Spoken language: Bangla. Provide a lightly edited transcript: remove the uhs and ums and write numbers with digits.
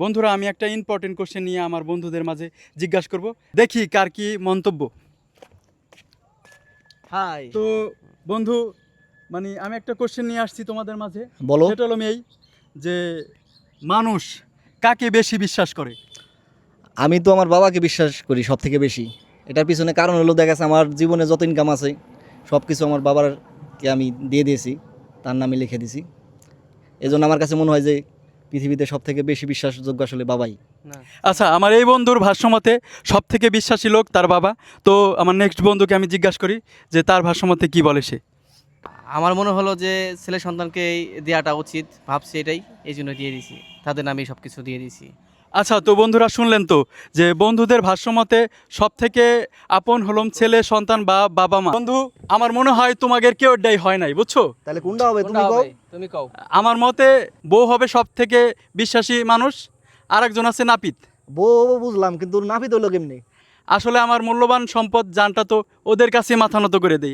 বন্ধুরা, আমি একটা ইম্পর্টেন্ট কোশ্চেন নিয়ে আমার বন্ধুদের মাঝে জিজ্ঞাসা করব, দেখি কার কি মন্তব্য। হাই তো বন্ধু, মানে আমি একটা কোশ্চেন নিয়ে আসছি তোমাদের মাঝে। বলো। সেটা হলো এই যে মানুষ কাকে বেশি বিশ্বাস করে? আমি তো আমার বাবাকে বিশ্বাস করি সব থেকে বেশি। এটার পিছনে কারণ হলো, দেখা গেছে আমার জীবনে যত ইনকাম আছে সব কিছু আমার বাবারকে আমি দিয়ে দিয়েছি, তার নামে লিখে দিছি। এই জন্য আমার কাছে মনে হয় যে পৃথিবীতে সব থেকে বেশি বিশ্বাসযোগ্য আসলে বাবাই। আচ্ছা, আমার এই বন্ধুর ভাষ্যমতে সব থেকে বিশ্বাসী লোক তার বাবা। তো আমার নেক্সট বন্ধুকে আমি জিজ্ঞাসা করি যে তার ভাষ্যমতে কি বলে সে। আমার মনে হলো যে ছেলে সন্তানকে দেওয়াটা উচিত, ভাবছি এটাই, এই জন্য দিয়ে দিছি, তাদের নামে সব কিছু দিয়ে দিছি। আচ্ছা, তো বন্ধুরা শুনলেন তো যে বন্ধুদের ভাষ্যমতে সব থেকে আপন হলম ছেলে সন্তান বা বাবা মা। বন্ধু, আমার মনে হয় তোমাদের কেউ এটাই হয় নাই, বুঝছো? তাহলে কোনটা হবে তুমি কও? তুমি কও। আমার মতে বউ হবে সব থেকে বিশ্বাসী মানুষ, আর একজন আছে নাপিত। বউ বুঝলাম, কিন্তু নাপিত হলো কেমনি? আসলে আমার মূল্যবান সম্পদ জানটা তো ওদের কাছে মাথা নত করে দেই।